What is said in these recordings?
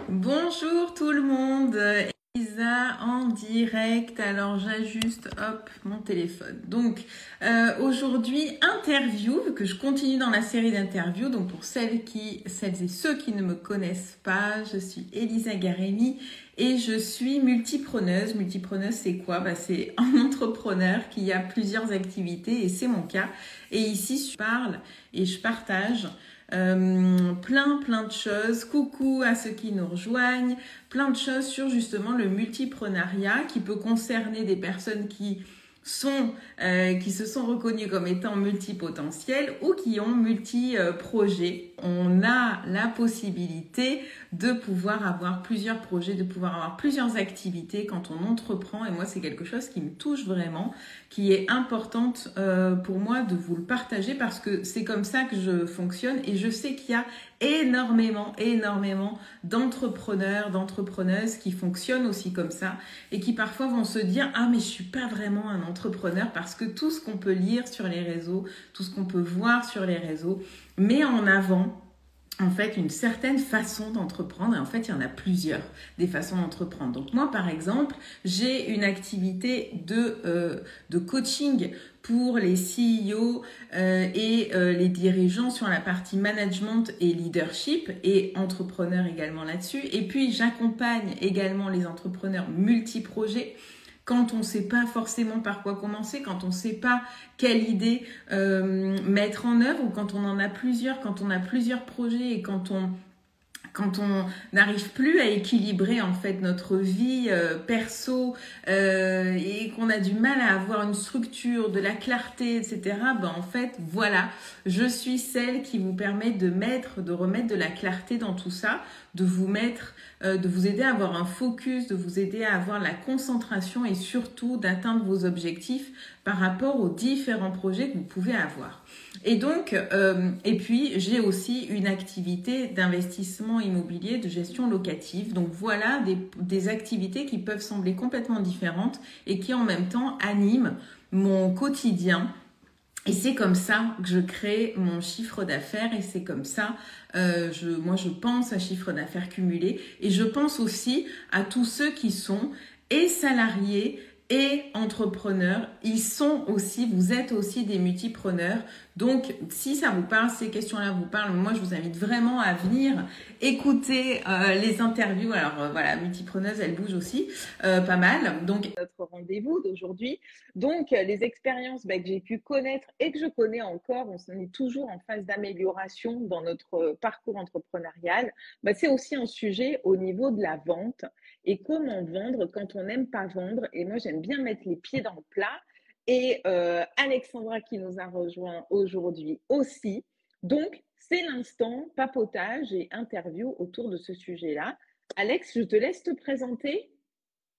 Bonjour tout le monde, Elisa en direct. Alors j'ajuste hop mon téléphone. Donc aujourd'hui interview, vu que je continue dans la série d'interviews. Donc pour celles et ceux qui ne me connaissent pas, je suis Elisa Garemi et je suis multipreneuse. Multipreneuse c'est quoi? C'est un entrepreneur qui a plusieurs activités et c'est mon cas. Et ici je parle et je partage plein de choses. Coucou à ceux qui nous rejoignent. Plein de choses sur justement le multipreneuriat qui peut concerner des personnes qui se sont reconnues comme étant multipotentielles ou qui ont multi-projets. On a la possibilité de pouvoir avoir plusieurs projets, de pouvoir avoir plusieurs activités quand on entreprend. Et moi, c'est quelque chose qui me touche vraiment, qui est importante pour moi de vous le partager parce que c'est comme ça que je fonctionne et je sais qu'il y a énormément d'entrepreneuses qui fonctionnent aussi comme ça et qui parfois vont se dire « Ah mais je suis pas vraiment un entrepreneur » parce que tout ce qu'on peut lire sur les réseaux, tout ce qu'on peut voir sur les réseaux met en avant en fait une certaine façon d'entreprendre et en fait il y en a plusieurs des façons d'entreprendre. Donc moi par exemple j'ai une activité de coaching pour les CEO et les dirigeants sur la partie management et leadership et entrepreneurs également là-dessus. Et puis j'accompagne également les entrepreneurs multi-projets quand on ne sait pas forcément par quoi commencer, quand on ne sait pas quelle idée mettre en œuvre, ou quand on en a plusieurs, quand on a plusieurs projets et quand on n'arrive plus à équilibrer en fait notre vie perso et qu'on a du mal à avoir une structure, de la clarté, etc. En fait, voilà, je suis celle qui vous permet de remettre de la clarté dans tout ça, de vous aider à avoir un focus, de vous aider à avoir la concentration et surtout d'atteindre vos objectifs par rapport aux différents projets que vous pouvez avoir. Et donc, et puis j'ai aussi une activité d'investissement immobilier, de gestion locative. Donc voilà des activités qui peuvent sembler complètement différentes et qui en même temps animent mon quotidien. Et c'est comme ça que je crée mon chiffre d'affaires et c'est comme ça, moi je pense à chiffre d'affaires cumulé et je pense aussi à tous ceux qui sont et salariés et entrepreneurs. Vous êtes aussi des multipreneurs. Donc, si ça vous parle, ces questions-là vous parlent, moi je vous invite vraiment à venir écouter les interviews. Alors voilà, multipreneuse, elle bouge aussi pas mal. Donc, notre rendez-vous d'aujourd'hui. Donc, les expériences que j'ai pu connaître et que je connais encore, on est toujours en phase d'amélioration dans notre parcours entrepreneurial. C'est aussi un sujet au niveau de la vente et comment vendre quand on n'aime pas vendre. Et moi, j'aime bien mettre les pieds dans le plat. Et Alexandra qui nous a rejoint aujourd'hui aussi. Donc, c'est l'instant papotage et interview autour de ce sujet-là. Alex, je te laisse te présenter.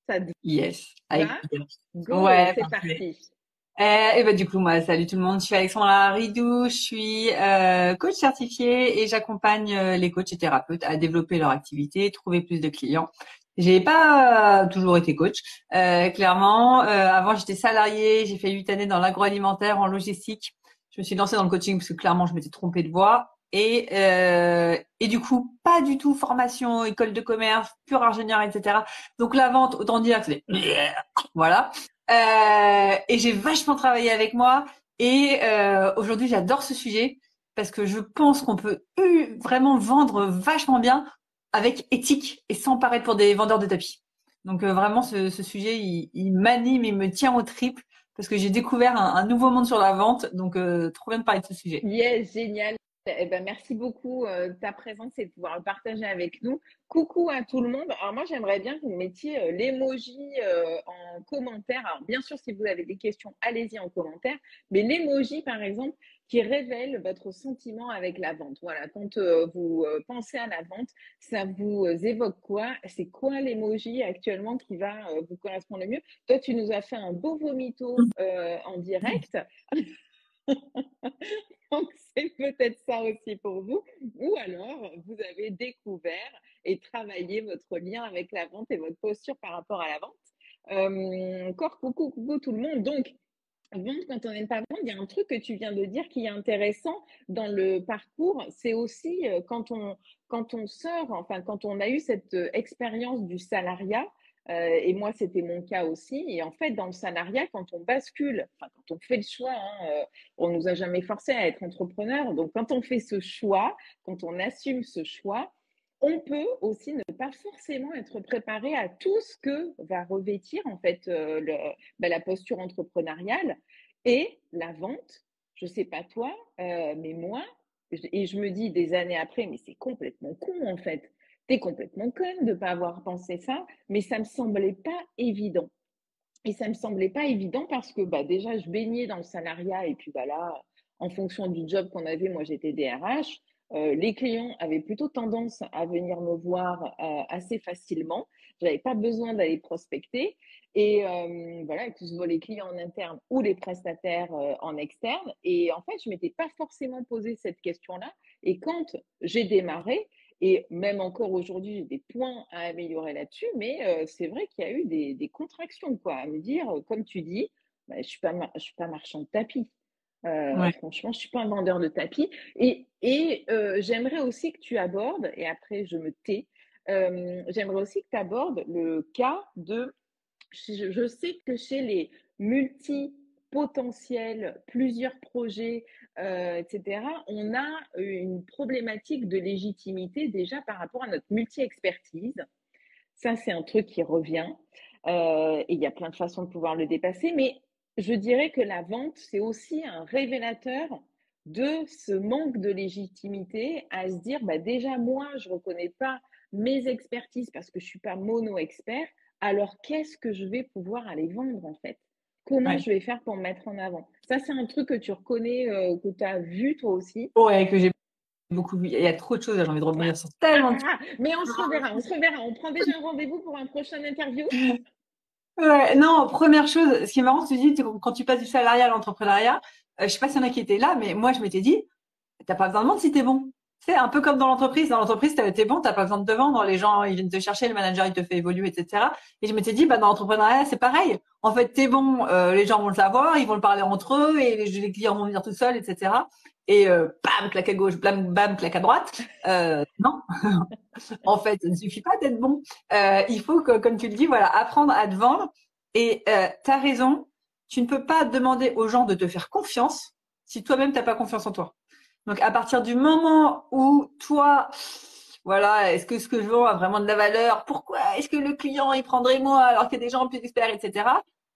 Ça te Yes, avec va? plaisir. Go, Ouais, c'est parfait. parti. Et du coup, moi, salut tout le monde. Je suis Alexandra Ridou, je suis coach certifiée et j'accompagne les coachs et thérapeutes à développer leur activité, trouver plus de clients. J'ai pas toujours été coach, clairement. Avant, j'étais salariée, j'ai fait 8 années dans l'agroalimentaire, en logistique. Je me suis lancée dans le coaching parce que clairement, je m'étais trompée de voie. Et du coup, pas du tout formation, école de commerce, pur ingénieur, etc. Donc la vente, autant dire que c'est voilà. Et j'ai vachement travaillé avec moi. Et aujourd'hui, j'adore ce sujet parce que je pense qu'on peut vraiment vendre vachement bien avec éthique et sans paraître pour des vendeurs de tapis. Donc vraiment, ce sujet, il m'anime, il me tient aux tripes parce que j'ai découvert un nouveau monde sur la vente. Donc, trop bien de parler de ce sujet. Yes, génial. Merci beaucoup de ta présence et de pouvoir le partager avec nous. Coucou à tout le monde. Alors moi, j'aimerais bien que vous mettiez l'emoji en commentaire. Alors bien sûr, si vous avez des questions, allez-y en commentaire. Mais l'emoji, par exemple, qui révèle votre sentiment avec la vente. Voilà, quand vous pensez à la vente, ça vous évoque quoi? C'est quoi l'emoji actuellement qui va vous correspondre le mieux? Toi, tu nous as fait un beau vomito en direct. Donc, c'est peut-être ça aussi pour vous. Ou alors, vous avez découvert et travaillé votre lien avec la vente et votre posture par rapport à la vente. Encore coucou tout le monde. Donc, vendre quand on n'aime pas vendre, il y a un truc que tu viens de dire qui est intéressant dans le parcours, c'est aussi quand on sort, enfin quand on a eu cette expérience du salariat, et moi c'était mon cas aussi, et en fait dans le salariat, quand on bascule, enfin quand on fait le choix, hein, on nous a jamais forcé à être entrepreneur, donc quand on fait ce choix, quand on assume ce choix, on peut aussi ne pas forcément être préparé à tout ce que va revêtir en fait la posture entrepreneuriale et la vente. Je sais pas toi, mais moi, et je me dis des années après, mais c'est complètement con en fait. T'es complètement conne de ne pas avoir pensé ça, mais ça me semblait pas évident. Et ça me semblait pas évident parce que bah, déjà, je baignais dans le salariat et puis bah, là, en fonction du job qu'on avait, moi j'étais DRH. Les clients avaient plutôt tendance à venir me voir assez facilement. Je n'avais pas besoin d'aller prospecter. Et voilà, que ce soit les clients en interne ou les prestataires en externe. Et en fait, je ne m'étais pas forcément posé cette question-là. Et quand j'ai démarré, et même encore aujourd'hui, j'ai des points à améliorer là-dessus, mais c'est vrai qu'il y a eu des contractions, quoi, à me dire, comme tu dis, bah, je suis pas marchand de tapis. Ouais. Franchement, je suis pas un vendeur de tapis. J'aimerais aussi que tu abordes, et après je me tais, j'aimerais aussi que tu abordes le cas de je sais que chez les multipotentiels, plusieurs projets, etc., on a une problématique de légitimité déjà par rapport à notre multi-expertise. Ça, c'est un truc qui revient. Et il y a plein de façons de pouvoir le dépasser. Mais je dirais que la vente, c'est aussi un révélateur de ce manque de légitimité à se dire, bah déjà, moi, je ne reconnais pas mes expertises parce que je ne suis pas mono-expert. Alors, qu'est-ce que je vais pouvoir aller vendre en fait? Comment Ouais. je vais faire pour me mettre en avant? Ça, c'est un truc que tu reconnais, que tu as vu toi aussi. Ouais, que j'ai beaucoup vu. Il y a trop de choses, j'ai envie de rebondir sur tellement de Mais on se reverra, on se reverra. On prend déjà un rendez-vous pour un prochain interview. trucs. Ouais, non, première chose, ce qui est marrant, tu dis, quand tu passes du salariat à l'entrepreneuriat, je sais pas s'il y en a qui étaient là, mais moi, je m'étais dit, t'as pas besoin de vendre si t'es bon. C'est un peu comme dans l'entreprise. Dans l'entreprise, t'es bon, t'as pas besoin de te vendre. Les gens, ils viennent te chercher, le manager, il te fait évoluer, etc. Et je m'étais dit, bah, dans l'entrepreneuriat, c'est pareil. En fait, t'es bon, les gens vont le savoir, ils vont le parler entre eux, et les clients vont venir tout seuls, etc. Et bam, claque à gauche, bam, bam, claque à droite. Non, en fait, ça ne suffit pas d'être bon. Il faut que, comme tu le dis, voilà, apprendre à te vendre. Et t'as raison, tu ne peux pas demander aux gens de te faire confiance si toi-même t'as pas confiance en toi. Donc, à partir du moment où toi, voilà, est-ce que ce que je vends a vraiment de la valeur? Pourquoi est-ce que le client il prendrait moi alors qu'il y a des gens plus experts, etc.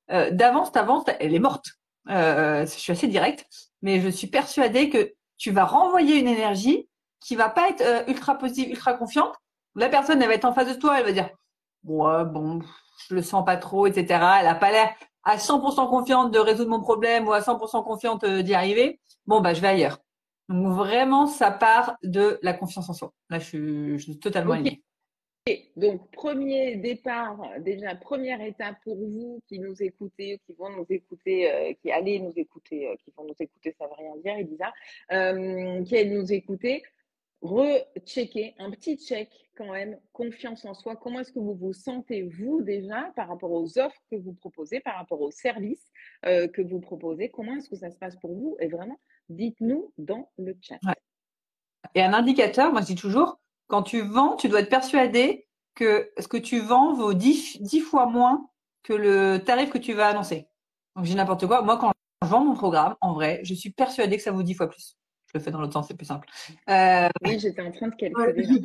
D'avance, ta vente, elle est morte. Je suis assez directe, mais je suis persuadée que tu vas renvoyer une énergie qui va pas être ultra positive, ultra confiante. La personne, elle va être en face de toi, elle va dire, ouais, bon, je le sens pas trop, etc. Elle a pas l'air à 100% confiante de résoudre mon problème ou à 100% confiante d'y arriver. Bon, bah, je vais ailleurs. Donc vraiment, ça part de la confiance en soi. Là, je suis totalement Ok. alignée. Donc, premier départ, déjà, première étape pour vous qui nous écoutez, qui vont nous écouter, qui allez nous écouter, qui vont nous écouter, ça ne veut rien dire, Elisa, qui allez nous écouter, rechecker, un petit check quand même, confiance en soi. Comment est-ce que vous vous sentez, vous, déjà, par rapport aux offres que vous proposez, par rapport aux services que vous proposez? Comment est-ce que ça se passe pour vous? Et vraiment, dites-nous dans le chat. Ouais. Et un indicateur, moi je dis toujours, quand tu vends, tu dois être persuadé que ce que tu vends vaut 10 fois moins que le tarif que tu vas annoncer. Donc je dis n'importe quoi. Moi, quand je vends mon programme, en vrai, je suis persuadée que ça vaut 10 fois plus. Je le fais dans l'autre sens, c'est plus simple. Oui, j'étais en train de Ouais. calculer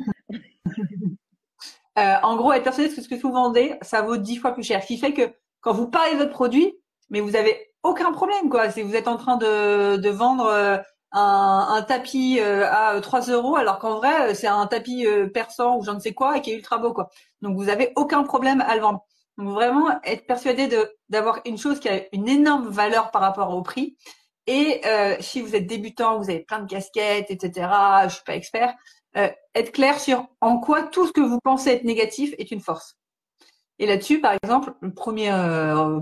là. En gros, être persuadé que ce que vous vendez, ça vaut 10 fois plus cher. Ce qui fait que quand vous parlez de votre produit, mais vous avez aucun problème, quoi. Si vous êtes en train de vendre un tapis à 3 euros, alors qu'en vrai, c'est un tapis persan ou je ne sais quoi et qui est ultra beau, quoi. Donc, vous avez aucun problème à le vendre. Donc, vraiment, être persuadé d'avoir une chose qui a une énorme valeur par rapport au prix. Et si vous êtes débutant, vous avez plein de casquettes, etc. Je suis pas expert. Être clair sur en quoi tout ce que vous pensez être négatif est une force. Et là-dessus, par exemple, le premier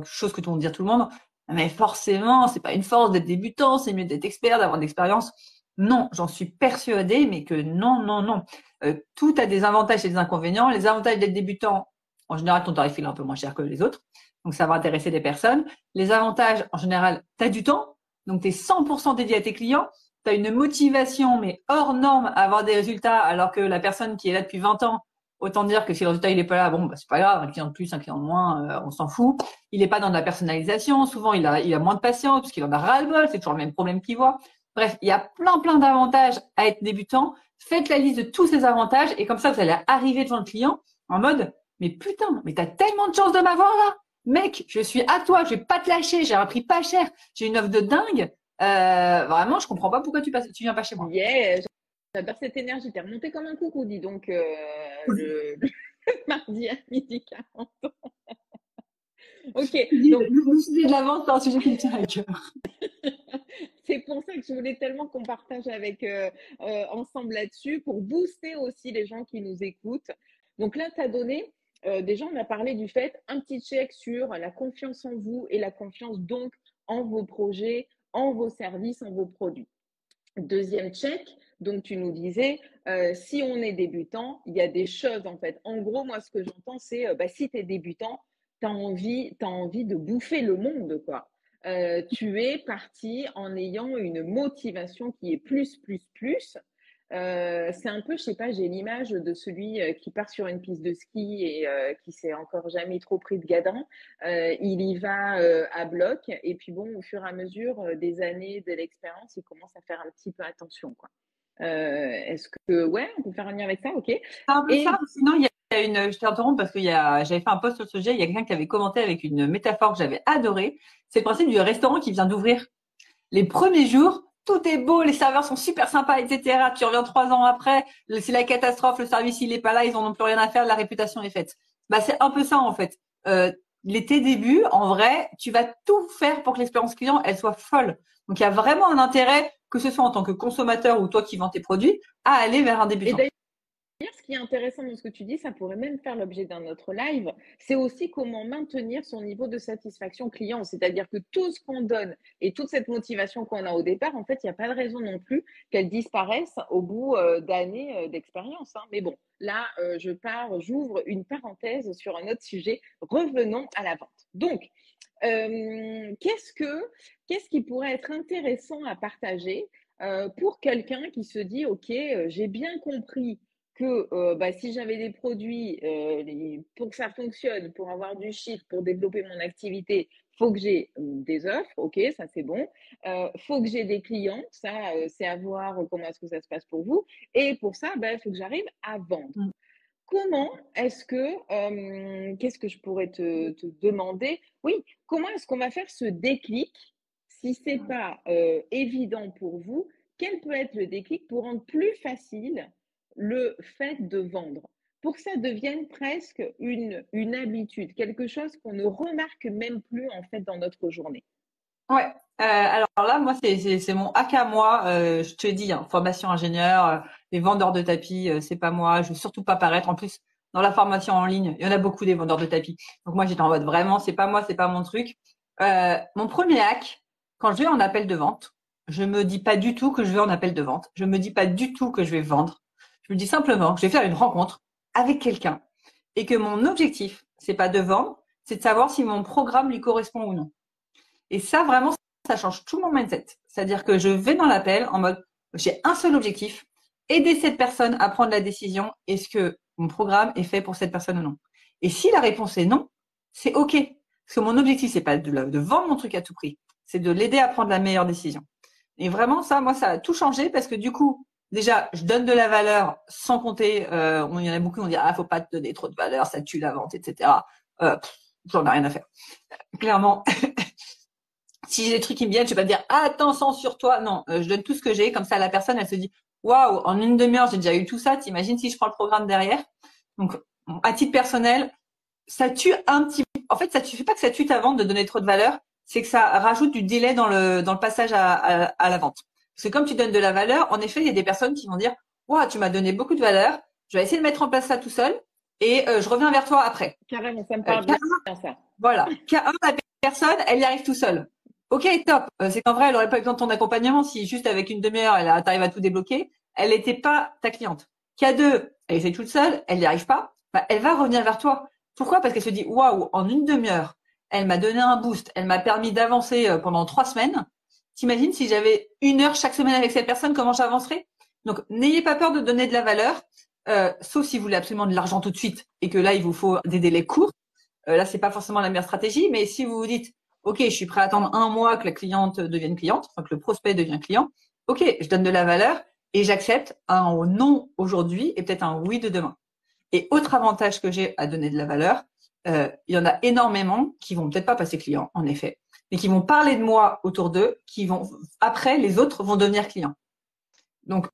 chose que tout le monde dit à tout le monde, mais forcément, c'est pas une force d'être débutant, c'est mieux d'être expert, d'avoir de l'expérience. Non, j'en suis persuadée, mais que non, non, non. Tout a des avantages et des inconvénients. Les avantages d'être débutant, En général, ton tarif il est un peu moins cher que les autres. Donc, ça va intéresser des personnes. Les avantages, en général, tu as du temps. Donc, tu es 100% dédié à tes clients. Tu as une motivation, mais hors norme, à avoir des résultats, alors que la personne qui est là depuis 20 ans, autant dire que si le résultat il est pas là, bon, bah, c'est pas grave, un client de plus, un client de moins, on s'en fout. Il est pas dans de la personnalisation. Souvent, il a moins de patience parce qu'il en a ras-le-bol. C'est toujours le même problème qu'il voit. Bref, il y a plein d'avantages à être débutant. Faites la liste de tous ces avantages et comme ça, vous allez arriver devant le client en mode, mais putain, mais t'as tellement de chance de m'avoir là. Mec, je suis à toi, je vais pas te lâcher, j'ai un prix pas cher, j'ai une offre de dingue. Vraiment, je comprends pas pourquoi tu viens pas chez moi. Yeah, j'adore cette énergie. T'es remonté comme un coucou, dis donc, le mardi à midi 40. Ok, donc Le sujet de la vente, c'est un sujet qui me tient à cœur. c'est pour ça que je voulais tellement qu'on partage avec ensemble là-dessus pour booster aussi les gens qui nous écoutent. Donc là, tu as donné, déjà, on a parlé du fait, un petit check sur la confiance en vous et la confiance donc en vos projets, en vos services, en vos produits. Deuxième check, donc tu nous disais, si on est débutant, il y a des choses en fait. En gros, moi, ce que j'entends, c'est si tu es débutant, tu as envie de bouffer le monde, quoi. Tu es parti en ayant une motivation qui est plus, plus, plus. C'est un peu, je sais pas, j'ai l'image de celui qui part sur une piste de ski et qui s'est encore jamais trop pris de gadin. Il y va à bloc et puis bon, au fur et à mesure des années de l'expérience, il commence à faire un petit peu attention, quoi. Est-ce que, ouais, on peut faire un lien avec ça, ok. C'est un peu Et ça. Sinon, il y a je t'interromps parce que j'avais fait un post sur ce sujet. Il y a quelqu'un qui avait commenté avec une métaphore que j'avais adorée. C'est le principe du restaurant qui vient d'ouvrir. Les premiers jours, tout est beau, les serveurs sont super sympas, etc. Tu reviens 3 ans après, c'est la catastrophe, le service il est pas là, ils en ont plus rien à faire, la réputation est faite. Bah c'est un peu ça en fait. Tes débuts, en vrai, tu vas tout faire pour que l'expérience client elle soit folle. Donc il y a vraiment un intérêt, que ce soit en tant que consommateur ou toi qui vends tes produits, à aller vers un Et débutant. d'ailleurs, ce qui est intéressant dans ce que tu dis, ça pourrait même faire l'objet d'un autre live, c'est aussi comment maintenir son niveau de satisfaction client. C'est-à-dire que tout ce qu'on donne et toute cette motivation qu'on a au départ, en fait, il n'y a pas de raison non plus qu'elle disparaisse au bout d'années d'expérience, hein. Mais bon, là, j'ouvre une parenthèse sur un autre sujet. Revenons à la vente. Donc, qu'est-ce qui pourrait être intéressant à partager pour quelqu'un qui se dit, OK, j'ai bien compris que si j'avais des produits, pour que ça fonctionne, pour avoir du chiffre, pour développer mon activité, faut que j'ai des offres, ok, ça c'est bon. Faut que j'ai des clients, ça c'est à voir comment est-ce que ça se passe pour vous. Et pour ça, il faut que j'arrive à vendre. Mm. Comment est-ce que, qu'est-ce que je pourrais te demander? Oui, comment est-ce qu'on va faire ce déclic si c'est pas évident pour vous? Quel peut être le déclic pour rendre plus facile le fait de vendre? Pour que ça devienne presque une habitude, quelque chose qu'on ne remarque même plus en fait dans notre journée. Ouais. Alors là, moi, c'est mon hack à moi. Je te dis, hein, formation ingénieur, les vendeurs de tapis, c'est pas moi. Je veux surtout pas paraître. En plus, dans la formation en ligne, il y en a beaucoup des vendeurs de tapis. Donc moi, j'étais en mode vraiment, c'est pas moi, c'est pas mon truc. Mon premier hack, quand je vais en appel de vente, je me dis pas du tout que je vais en appel de vente. Je me dis pas du tout que je vais vendre. Je me dis simplement que je vais faire une rencontre avec quelqu'un et que mon objectif, c'est pas de vendre, c'est de savoir si mon programme lui correspond ou non. Et ça, vraiment, ça change tout mon mindset. C'est-à-dire que je vais dans l'appel en mode, j'ai un seul objectif, aider cette personne à prendre la décision, est-ce que mon programme est fait pour cette personne ou non. Et si la réponse est non, c'est OK. Parce que mon objectif, c'est pas de vendre mon truc à tout prix, c'est de l'aider à prendre la meilleure décision. Et vraiment, ça, moi, ça a tout changé parce que du coup, déjà, je donne de la valeur sans compter. Il y en a beaucoup qui vont dire, faut pas te donner trop de valeur, ça tue la vente, etc. J'en ai rien à faire. Clairement, si j'ai des trucs qui me viennent, je vais pas dire attends, censure-toi. Non, je donne tout ce que j'ai. Comme ça, la personne, elle se dit waouh, en une demi-heure, j'ai déjà eu tout ça. T'imagines si je prends le programme derrière. Donc, à titre personnel, ça tue un petit. En fait, ça suffit pas que ça tue ta vente de donner trop de valeur. C'est que ça rajoute du délai dans le passage à la vente. Parce que comme tu donnes de la valeur, en effet, il y a des personnes qui vont dire waouh, tu m'as donné beaucoup de valeur. Je vais essayer de mettre en place ça tout seul et je reviens vers toi après. Carrément, ça me parle bien ça. Voilà. K1, la personne, elle y arrive tout seule. Ok, top. C'est qu'en vrai, elle aurait pas eu besoin de ton accompagnement si juste avec une demi-heure, t'arrives à tout débloquer. Elle n'était pas ta cliente. K2, elle essaie toute seule, elle n'y arrive pas. Elle va revenir vers toi. Pourquoi? Parce qu'elle se dit, waouh, en une demi-heure, elle m'a donné un boost, elle m'a permis d'avancer pendant 3 semaines. T'imagines si j'avais 1 heure chaque semaine avec cette personne, comment j'avancerais? Donc, n'ayez pas peur de donner de la valeur, sauf si vous voulez absolument de l'argent tout de suite et que là, il vous faut des délais courts. Là, c'est pas forcément la meilleure stratégie, mais si vous vous dites, OK, je suis prêt à attendre un mois que la cliente devienne cliente, enfin que le prospect devienne client, OK, je donne de la valeur et j'accepte un non aujourd'hui et peut-être un oui de demain. Et autre avantage que j'ai à donner de la valeur, il y en a énormément qui vont peut-être pas passer clients, en effet, mais qui vont parler de moi autour d'eux, qui vont après les autres vont devenir clients. Donc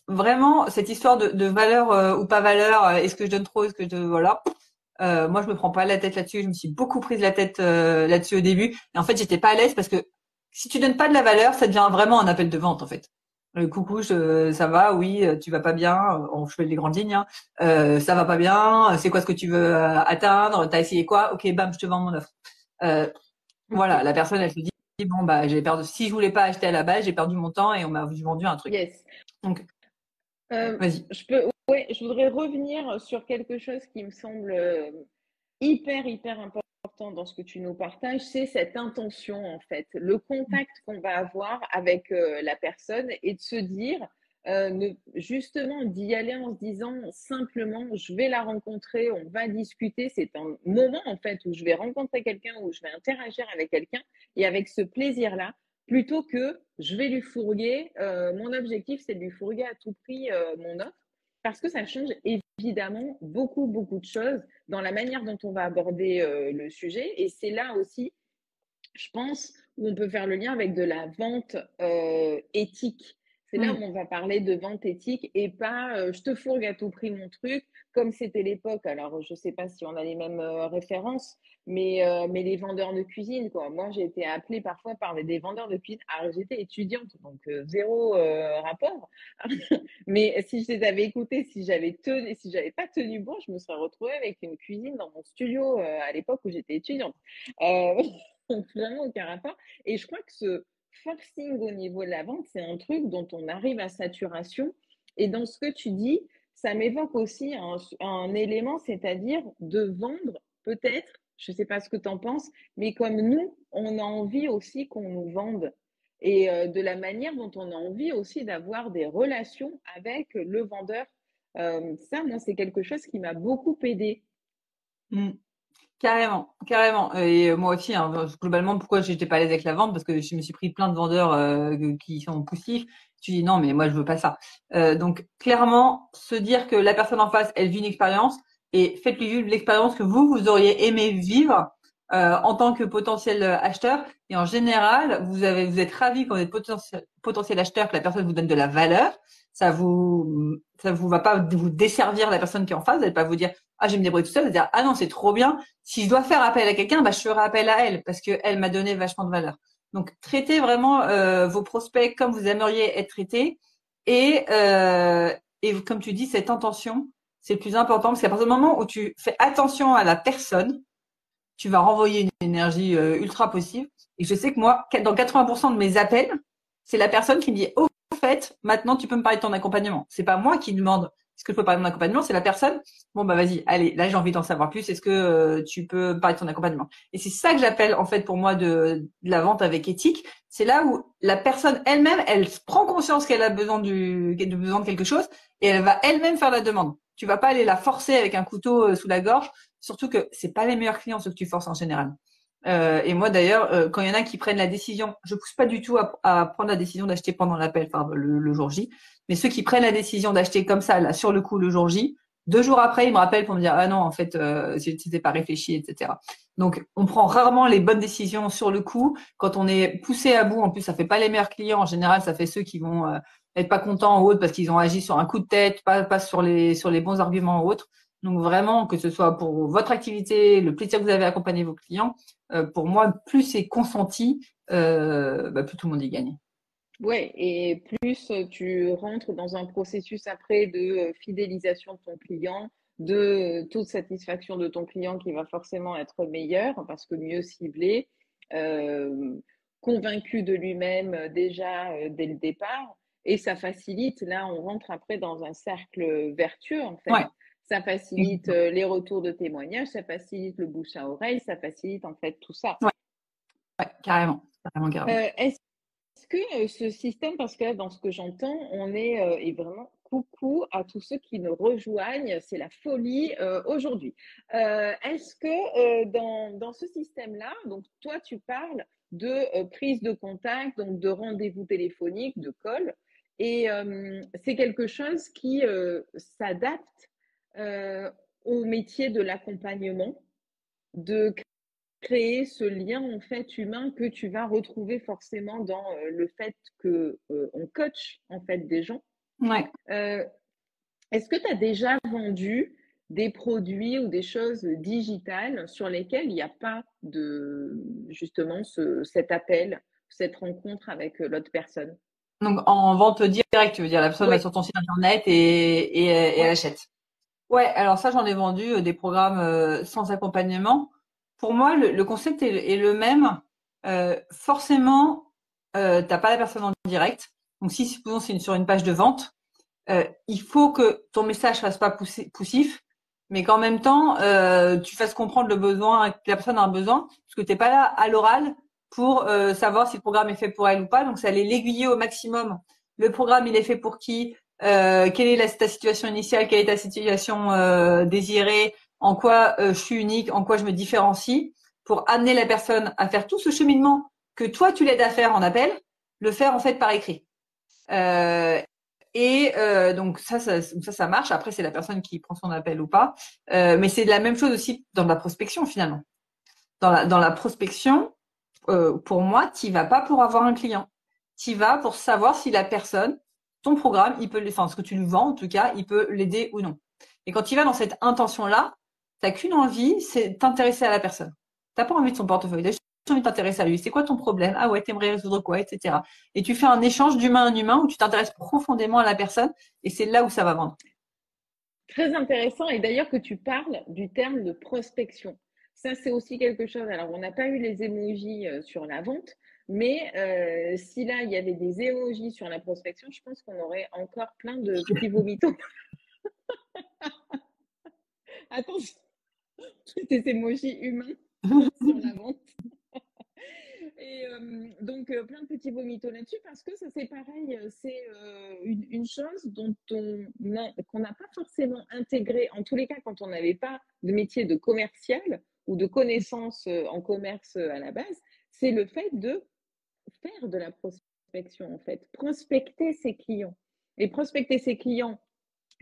vraiment cette histoire de valeur ou pas valeur, est-ce que je donne trop, est-ce que je voilà. Moi, je me prends pas la tête là-dessus. Je me suis beaucoup prise la tête là-dessus au début. Et en fait, j'étais pas à l'aise parce que si tu donnes pas de la valeur, ça devient vraiment un appel de vente en fait. Coucou, ça va? Oui, tu vas pas bien? Je fais les grandes lignes. Hein. Ça va pas bien? C'est quoi ce que tu veux atteindre? T'as essayé quoi? Ok, bam, je te vends mon offre. Euh, voilà, Ok. la personne, elle se dit bon bah j'ai perdu. Si je voulais pas acheter à la base, j'ai perdu mon temps et on m'a vendu un truc. Yes. Donc, vas-y. Ouais, je voudrais revenir sur quelque chose qui me semble hyper important dans ce que tu nous partages, c'est cette intention en fait, le contact qu'on va avoir avec la personne et de se dire, justement d'y aller en se disant simplement, je vais la rencontrer, on va discuter, c'est un moment en fait où je vais rencontrer quelqu'un, où je vais interagir avec quelqu'un et avec ce plaisir-là, plutôt que je vais lui fourguer, mon objectif c'est de lui fourguer à tout prix mon offre, parce que ça change évidemment beaucoup de choses dans la manière dont on va aborder le sujet. Et c'est là aussi, je pense, où on peut faire le lien avec de la vente éthique. C'est là où Mm. on va parler de vente éthique et pas je te fourgue à tout prix mon truc, comme c'était l'époque. Alors, je ne sais pas si on a les mêmes références, mais les vendeurs de cuisine, quoi. Moi, j'ai été appelée parfois par des vendeurs de cuisine. Alors, j'étais étudiante, donc zéro rapport. Mais si je les avais écoutés, si j'avais pas tenu bon, je me serais retrouvée avec une cuisine dans mon studio à l'époque où j'étais étudiante. Euh, donc vraiment aucun rapport. Et je crois que ce forcing au niveau de la vente, c'est un truc dont on arrive à saturation. Et dans ce que tu dis, ça m'évoque aussi un élément, c'est-à-dire de vendre peut-être, je ne sais pas ce que tu en penses, mais comme nous, on a envie aussi qu'on nous vende et de la manière dont on a envie aussi d'avoir des relations avec le vendeur. Ça, moi, c'est quelque chose qui m'a beaucoup aidé. Mm. Carrément, carrément. Et moi aussi, hein, globalement, pourquoi j'étais pas à l'aise avec la vente? Parce que je me suis pris plein de vendeurs qui sont poussifs. Tu dis non, mais moi je veux pas ça. Donc clairement, se dire que la personne en face, elle vit une expérience et faites-lui vivre l'expérience que vous auriez aimé vivre en tant que potentiel acheteur. Et en général, vous êtes ravi quand vous êtes potentiel acheteur que la personne vous donne de la valeur. Ça vous va pas vous desservir la personne qui est en face. Vous n'allez pas vous dire ah, je vais me débrouiller tout seul, dire ah non, c'est trop bien. Si je dois faire appel à quelqu'un, bah je ferai appel à elle parce que elle m'a donné vachement de valeur. Donc traitez vraiment vos prospects comme vous aimeriez être traités et comme tu dis, cette intention, c'est le plus important parce qu'à partir du moment où tu fais attention à la personne, tu vas renvoyer une énergie ultra positive. Et je sais que moi, dans 80% de mes appels, c'est la personne qui me dit au fait, maintenant tu peux me parler de ton accompagnement. C'est pas moi qui demande est-ce que je peux parler de mon accompagnement, c'est la personne. Bon bah vas-y, allez, là j'ai envie d'en savoir plus. Est-ce que tu peux me parler de ton accompagnement? Et c'est ça que j'appelle en fait pour moi de la vente avec éthique. C'est là où la personne elle-même, elle prend conscience qu'elle a besoin besoin de quelque chose et elle va elle-même faire la demande. Tu vas pas aller la forcer avec un couteau sous la gorge. Surtout que c'est pas les meilleurs clients ceux que tu forces en général. Et moi d'ailleurs, quand il y en a qui prennent la décision, je pousse pas du tout à prendre la décision d'acheter pendant l'appel, enfin le jour J, mais ceux qui prennent la décision d'acheter comme ça, là, sur le coup, le jour J, 2 jours après, ils me rappellent pour me dire ah non, en fait, c'était pas réfléchi, etc. Donc, on prend rarement les bonnes décisions sur le coup. Quand on est poussé à bout, en plus, ça fait pas les meilleurs clients. En général, ça fait ceux qui vont être pas contents en haut parce qu'ils ont agi sur un coup de tête, pas sur les bons arguments ou autres. Donc vraiment, que ce soit pour votre activité, le plaisir que vous avez à accompagner vos clients, pour moi, plus c'est consenti, plus tout le monde y gagne. Ouais, et plus tu rentres dans un processus après de fidélisation de ton client, de taux de satisfaction de ton client qui va forcément être meilleur parce que mieux ciblé, euh, convaincu de lui-même déjà dès le départ, et ça facilite. Là, on rentre après dans un cercle vertueux en fait. Ouais, Ça facilite les retours de témoignages, ça facilite le bouche à oreille, ça facilite en fait tout ça. Ouais, carrément. Est-ce que ce système, parce que là, dans ce que j'entends, on est et vraiment coucou à tous ceux qui nous rejoignent, c'est la folie aujourd'hui. Est-ce que dans ce système-là, donc toi, tu parles de prise de contact, donc de rendez-vous téléphonique, de call, et c'est quelque chose qui s'adapte au métier de l'accompagnement, de créer ce lien en fait humain que tu vas retrouver forcément dans le fait que on coach en fait des gens. Ouais. Est-ce que tu as déjà vendu des produits ou des choses digitales sur lesquelles il n'y a pas de justement cet appel, cette rencontre avec l'autre personne? Donc en vente directe, tu veux dire, la personne va sur ton site internet et elle achète. Ouais, alors ça, j'en ai vendu des programmes sans accompagnement. Pour moi, le concept est le même. Forcément, t'as pas la personne en direct. Donc si supposons c'est sur une page de vente, il faut que ton message fasse pas poussif, mais qu'en même temps, tu fasses comprendre le besoin, que la personne a un besoin, parce que t'es pas là à l'oral pour savoir si le programme est fait pour elle ou pas. Donc, ça allait l'aiguiller au maximum. Le programme, il est fait pour qui? Quelle est ta situation initiale? Quelle est ta situation désirée? En quoi je suis unique? En quoi je me différencie? Pour amener la personne à faire tout ce cheminement que toi, tu l'aides à faire en appel, le faire en fait par écrit. Donc ça marche. Après, c'est la personne qui prend son appel ou pas. Mais c'est la même chose aussi dans la prospection finalement. Dans la prospection, pour moi, tu vas pas pour avoir un client. Tu vas pour savoir si la personne, ton programme, enfin ce que tu lui vends en tout cas, il peut l'aider ou non. Et quand tu vas dans cette intention-là, t'as qu'une envie, c'est t'intéresser à la personne. T'as pas envie de son portefeuille. T'as envie de t'intéresser à lui. C'est quoi ton problème? Ah ouais, t'aimerais résoudre quoi, etc. Et tu fais un échange d'humain à humain où tu t'intéresses profondément à la personne et c'est là où ça va vendre. Très intéressant. Et d'ailleurs que tu parles du terme de prospection. Ça, c'est aussi quelque chose. Alors, on n'a pas eu les émojis sur la vente, mais si là, il y avait des émojis sur la prospection, je pense qu'on aurait encore plein de petits vomitos. Attention, des émojis humains sur la vente. Et donc, plein de petits vomitos là-dessus parce que ça, c'est pareil, c'est une chose qu'on n'a pas forcément intégré, en tous les cas, quand on n'avait pas de métier de commercial ou de connaissances en commerce à la base, c'est le fait de faire de la prospection, en fait, prospecter ses clients. Et prospecter ses clients,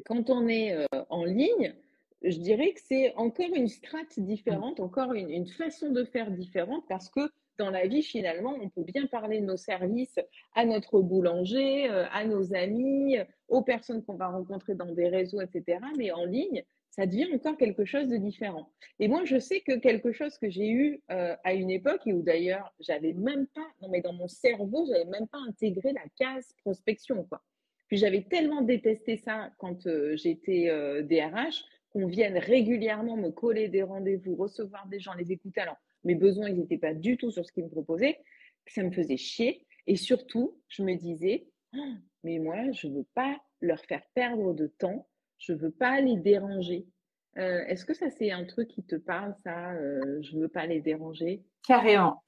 quand on est en ligne, je dirais que c'est encore une strate différente, encore une façon de faire différente parce que dans la vie, finalement, on peut bien parler de nos services à notre boulanger, à nos amis, aux personnes qu'on va rencontrer dans des réseaux, etc. Mais en ligne, ça devient encore quelque chose de différent. Et moi, je sais que quelque chose que j'ai eu à une époque, et où d'ailleurs, j'avais même pas, non mais dans mon cerveau, j'avais même pas intégré la case prospection, quoi. Puis j'avais tellement détesté ça quand j'étais DRH, qu'on vienne régulièrement me coller des rendez-vous, recevoir des gens, les écouter. Alors, mes besoins, ils n'étaient pas du tout sur ce qu'ils me proposaient, ça me faisait chier. Et surtout, je me disais, oh, mais moi, je ne veux pas leur faire perdre de temps, je ne veux pas les déranger. Est-ce que ça, c'est un truc qui te parle, ça, je ne veux pas les déranger? Carrément.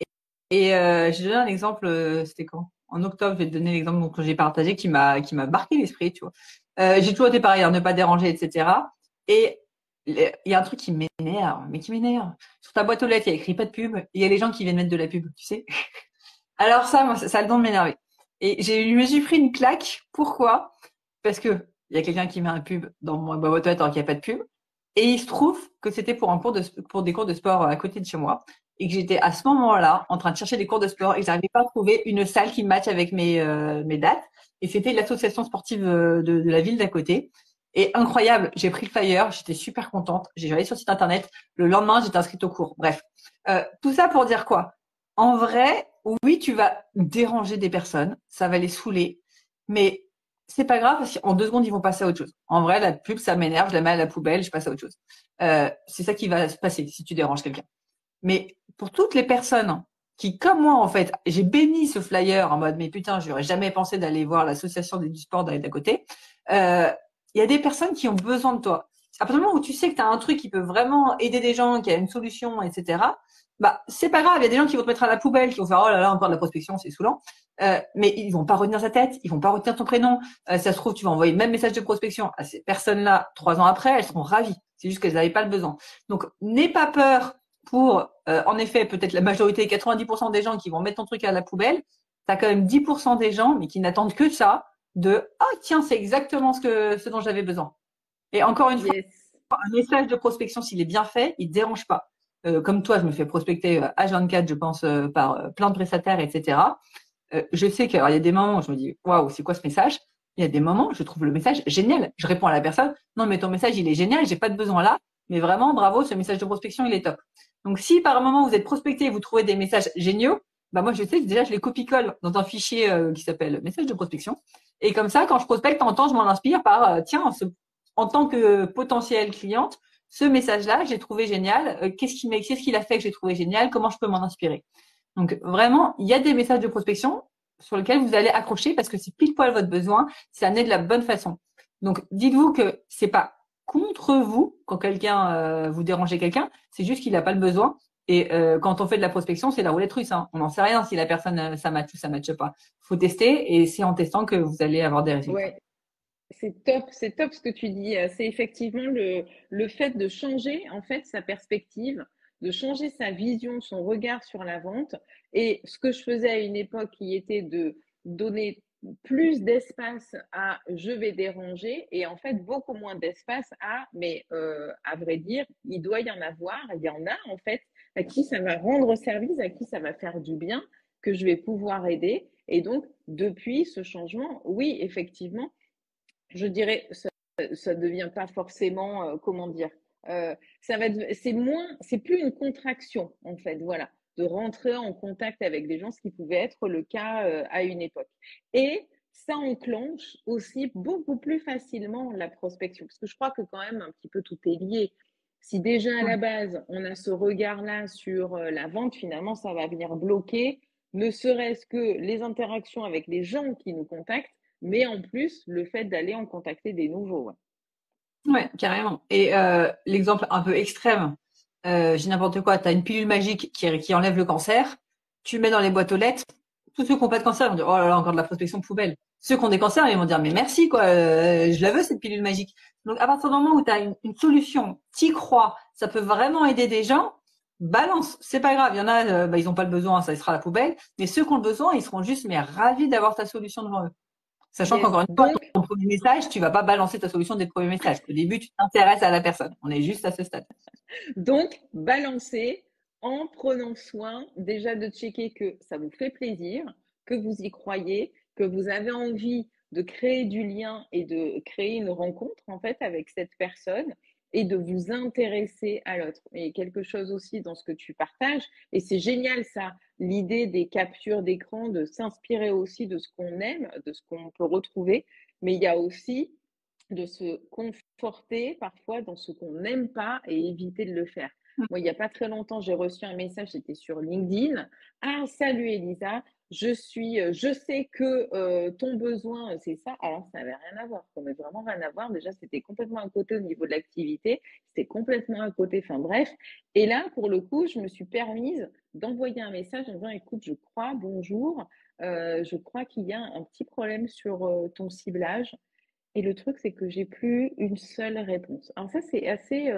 Et j'ai donné un exemple, c'était quand? En octobre, je vais te donner l'exemple que j'ai partagé qui m'a marqué l'esprit, tu vois. J'ai toujours été pareil, ne pas déranger, etc. Et il y a un truc qui m'énerve, mais qui m'énerve. Sur ta boîte aux lettres, il y a écrit pas de pub, et il y a les gens qui viennent mettre de la pub, tu sais. Alors ça, moi, ça a le don de m'énerver. Et je me suis pris une claque. Pourquoi? Parce que il y a quelqu'un qui met un pub dans ma boîte aux lettres alors qu'il n'y a pas de pub. Et il se trouve que c'était pour des cours de sport à côté de chez moi. Et que j'étais à ce moment-là en train de chercher des cours de sport et que j'arrivais pas à trouver une salle qui matche avec mes dates. Et c'était l'association sportive de la ville d'à côté. Et incroyable, j'ai pris le flyer, j'étais super contente. J'ai allé sur le site internet. Le lendemain, j'étais inscrite au cours. Bref, tout ça pour dire quoi? En vrai, oui, tu vas déranger des personnes, ça va les saouler, mais c'est pas grave parce qu'en 2 secondes, ils vont passer à autre chose. En vrai, la pub, ça m'énerve, je la mets à la poubelle, je passe à autre chose. C'est ça qui va se passer si tu déranges quelqu'un. Mais pour toutes les personnes qui, comme moi, en fait, j'ai béni ce flyer en mode, mais putain, j'aurais jamais pensé d'aller voir l'association du sport d'à côté. Il y a des personnes qui ont besoin de toi. À partir du moment où tu sais que tu as un truc qui peut vraiment aider des gens, qui a une solution, etc., bah, c'est pas grave. Il y a des gens qui vont te mettre à la poubelle, qui vont faire, oh là là, encore de la prospection, c'est saoulant. Mais ils vont pas retenir sa tête, ils vont pas retenir ton prénom. Ça se trouve, tu vas envoyer le même message de prospection à ces personnes-là 3 ans après, elles seront ravies. C'est juste qu'elles n'avaient pas le besoin. Donc, n'aie pas peur pour, en effet, peut-être la majorité, 90% des gens qui vont mettre ton truc à la poubelle. Tu as quand même 10% des gens, mais qui n'attendent que ça, de, ah, tiens, c'est exactement ce dont j'avais besoin. Et encore une fois, Yes. un message de prospection, s'il est bien fait, il ne dérange pas. Comme toi, je me fais prospecter H24, je pense, par plein de prestataires, etc. Je sais qu'il y a des moments où je me dis, waouh, c'est quoi ce message? Il y a des moments où je trouve le message génial. Je réponds à la personne, non, mais ton message, il est génial, j'ai pas de besoin là, mais vraiment, bravo, ce message de prospection, il est top. Donc, si par moment vous êtes prospecté et vous trouvez des messages géniaux, bah moi, je sais que déjà, je les copie-colle dans un fichier qui s'appelle message de prospection. Et comme ça, quand je prospecte, en temps, je m'en inspire par, tiens, en tant que potentielle cliente, ce message-là, j'ai trouvé génial. Qu'est-ce qu'il a fait que j'ai trouvé génial? Comment je peux m'en inspirer? Donc vraiment, il y a des messages de prospection sur lesquels vous allez accrocher parce que c'est pile poil votre besoin, c'est amené de la bonne façon. Donc dites-vous que c'est pas contre vous quand quelqu'un vous dérangez quelqu'un, c'est juste qu'il n'a pas le besoin. Et quand on fait de la prospection, c'est la roulette russe. Hein. On n'en sait rien si la personne ça matche ou ça matche pas. Faut tester et c'est en testant que vous allez avoir des résultats. Ouais, c'est top ce que tu dis. C'est effectivement le fait de changer en fait sa perspective, de changer sa vision, son regard sur la vente. Et ce que je faisais à une époque qui était de donner plus d'espace à je vais déranger et en fait beaucoup moins d'espace à mais à vrai dire il doit y en avoir, il y en a en fait à qui ça va rendre service, à qui ça va faire du bien, que je vais pouvoir aider. Et donc depuis ce changement, oui effectivement je dirais, ça devient pas forcément, comment dire, ça va, c'est plus une contraction en fait, voilà, de rentrer en contact avec des gens, ce qui pouvait être le cas à une époque. Et ça enclenche aussi beaucoup plus facilement la prospection, parce que je crois que quand même un petit peu tout est lié. Si déjà à la base on a ce regard-là sur la vente, finalement ça va venir bloquer, ne serait-ce que les interactions avec les gens qui nous contactent mais en plus, le fait d'aller en contacter des nouveaux. Ouais. Ouais, carrément. Et l'exemple un peu extrême, j'ai n'importe quoi, tu as une pilule magique qui enlève le cancer, tu le mets dans les boîtes aux lettres, tous ceux qui n'ont pas de cancer vont dire oh là là, encore de la prospection poubelle. Ceux qui ont des cancers, ils vont dire mais merci quoi, je la veux cette pilule magique. Donc à partir du moment où tu as une solution, t'y crois, ça peut vraiment aider des gens, balance, c'est pas grave, il y en a ils n'ont pas le besoin, ça sera la poubelle, mais ceux qui ont le besoin, ils seront juste mais ravis d'avoir ta solution devant eux. Sachant Yes. qu'encore une fois, ton premier message, tu vas pas balancer ta solution dès le premier message. Au début, tu t'intéresses à la personne. On est juste à ce stade. Donc, balancer en prenant soin déjà de checker que ça vous fait plaisir, que vous y croyez, que vous avez envie de créer du lien et de créer une rencontre en fait avec cette personne et de vous intéresser à l'autre. Et quelque chose aussi dans ce que tu partages, et c'est génial ça, l'idée des captures d'écran, de s'inspirer aussi de ce qu'on aime, de ce qu'on peut retrouver, mais il y a aussi de se conforter parfois dans ce qu'on n'aime pas et éviter de le faire. Moi, il n'y a pas très longtemps, j'ai reçu un message, c'était sur LinkedIn. Ah, salut Elisa, je sais que ton besoin, c'est ça. Alors, ça n'avait rien à voir, mais vraiment rien à voir. Déjà, c'était complètement à côté au niveau de l'activité, c'était complètement à côté, enfin bref. Et là, pour le coup, je me suis permise d'envoyer un message en disant, écoute, je crois, bonjour, je crois qu'il y a un petit problème sur ton ciblage. Et le truc, c'est que j'ai plus une seule réponse. Alors ça, c'est assez,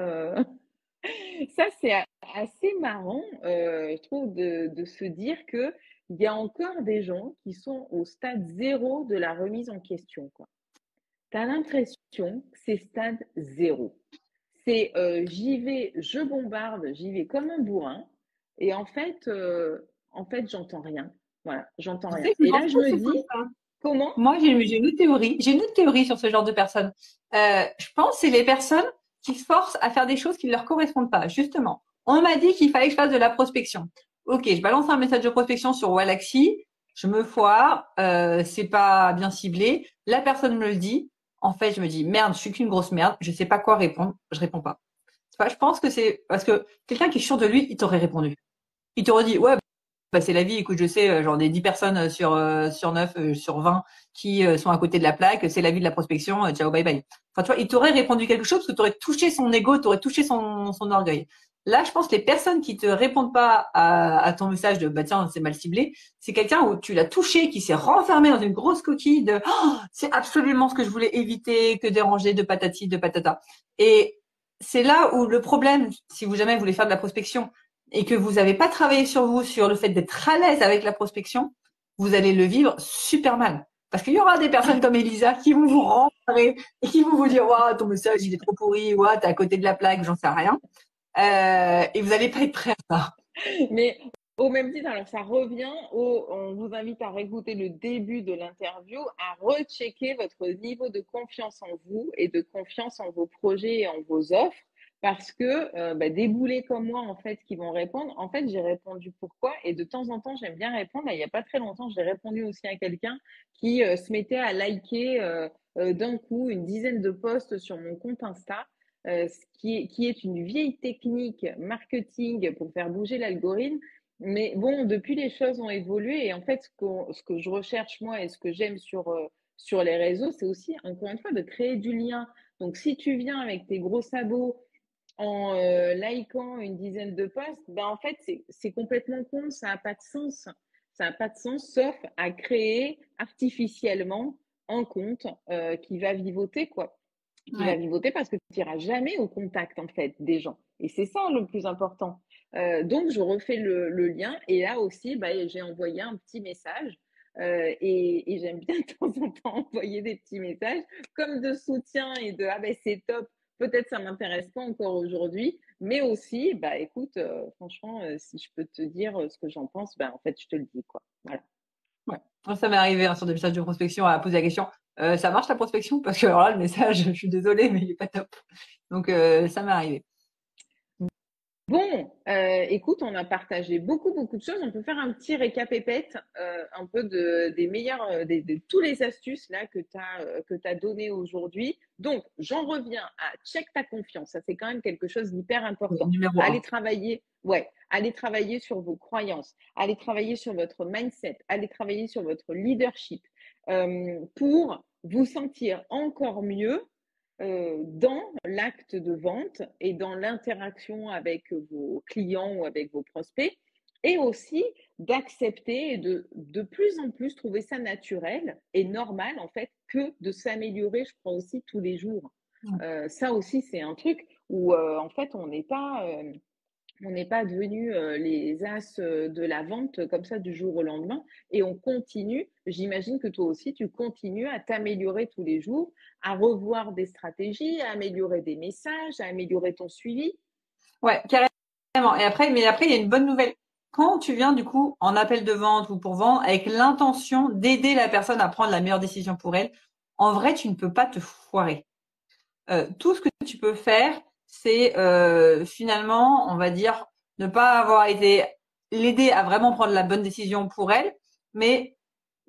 ça, c'est assez marrant, je trouve, de se dire qu'il y a encore des gens qui sont au stade zéro de la remise en question, quoi. Tu as l'impression que c'est stade zéro. C'est j'y vais, je bombarde, j'y vais comme un bourrin. Et en fait, j'entends rien. Voilà, j'entends Tu rien. sais que je Et là, pense je pas que me c'est comme dis, ça. comment? Moi, j'ai une autre théorie. J'ai une autre théorie sur ce genre de personnes. Je pense que c'est les personnes qui se forcent à faire des choses qui ne leur correspondent pas. Justement, on m'a dit qu'il fallait que je fasse de la prospection. Ok, je balance un message de prospection sur Walaxy, je me foire, c'est pas bien ciblé. La personne me le dit. En fait, je me dis merde, je suis qu'une grosse merde, je sais pas quoi répondre, je réponds pas. C'est pas, je pense que c'est parce que quelqu'un qui est sûr de lui, il t'aurait répondu. Il t'aurait dit ouais. c'est la vie. Écoute, je sais, j'en ai 10 personnes sur 9, sur 20 qui sont à côté de la plaque. C'est la vie de la prospection. Ciao, bye bye. Enfin, tu vois, il t'aurait répondu quelque chose parce que tu aurais touché son ego, tu aurais touché son orgueil. Là, je pense que les personnes qui te répondent pas à ton message de bah tiens, c'est mal ciblé, c'est quelqu'un où tu l'as touché, qui s'est renfermé dans une grosse coquille de c'est absolument ce que je voulais éviter, que déranger, de patati, de patata. Et c'est là où le problème, si vous jamais voulez faire de la prospection et que vous n'avez pas travaillé sur vous, sur le fait d'être à l'aise avec la prospection, vous allez le vivre super mal. Parce qu'il y aura des personnes comme Elisa qui vont vous rentrer et qui vont vous dire, waouh, ton message, il est trop pourri, waouh, t'es à côté de la plaque, j'en sais rien. Et vous n'allez pas être prêt à ça. Mais au même titre, alors ça revient on vous invite à réécouter le début de l'interview, à rechecker votre niveau de confiance en vous et de confiance en vos projets et en vos offres. Parce que des boulets comme moi, en fait, qui vont répondre, en fait, j'ai répondu pourquoi. Et de temps en temps, j'aime bien répondre. Il n'y a pas très longtemps, j'ai répondu aussi à quelqu'un qui se mettait à liker d'un coup une dizaine de posts sur mon compte Insta. Qui est une vieille technique marketing pour faire bouger l'algorithme. Mais bon, depuis, les choses ont évolué. Et en fait, ce que je recherche, moi, et ce que j'aime sur les réseaux, c'est aussi, encore une fois, de créer du lien. Donc, si tu viens avec tes gros sabots en likant une dizaine de posts, ben, en fait, c'est complètement con. Ça n'a pas de sens. Ça n'a pas de sens, sauf à créer artificiellement un compte qui va vivoter, quoi, qui va vivoter parce que tu n'iras jamais au contact en fait des gens. Et c'est ça le plus important. Donc je refais le lien et là aussi, j'ai envoyé un petit message et j'aime bien de temps en temps envoyer des petits messages comme de soutien et de ah ben c'est top. Peut-être ça m'intéresse pas encore aujourd'hui, mais aussi écoute, franchement, si je peux te dire ce que j'en pense, en fait je te le dis quoi. Voilà. Ouais. Moi, ça m'est arrivé sur des messages de prospection à poser la question ça marche la prospection? Parce que alors là, le message, je suis désolée, mais il est pas top. Donc, ça m'est arrivé. Bon, écoute, on a partagé beaucoup de choses. On peut faire un petit récapépète un peu des meilleurs, de tous les astuces là que tu as donné aujourd'hui. Donc, j'en reviens à check ta confiance. Ça, c'est quand même quelque chose d'hyper important. Numéro 1. Allez travailler sur vos croyances. Allez travailler sur votre mindset. Allez travailler sur votre leadership pour vous sentir encore mieux dans l'acte de vente et dans l'interaction avec vos clients ou avec vos prospects, et aussi d'accepter et de plus en plus trouver ça naturel et normal en fait que de s'améliorer, je crois aussi tous les jours. Ça aussi, c'est un truc où en fait on n'est pas devenus les as de la vente comme ça du jour au lendemain et on continue, j'imagine que toi aussi tu continues à t'améliorer tous les jours, à revoir des stratégies, à améliorer des messages, à améliorer ton suivi. Ouais, carrément. Et après, mais après, il y a une bonne nouvelle. Quand tu viens, du coup, en appel de vente ou pour vendre, avec l'intention d'aider la personne à prendre la meilleure décision pour elle, en vrai, tu ne peux pas te foirer. Tout ce que tu peux faire, c'est finalement, on va dire, ne pas avoir été l'aider à vraiment prendre la bonne décision pour elle, mais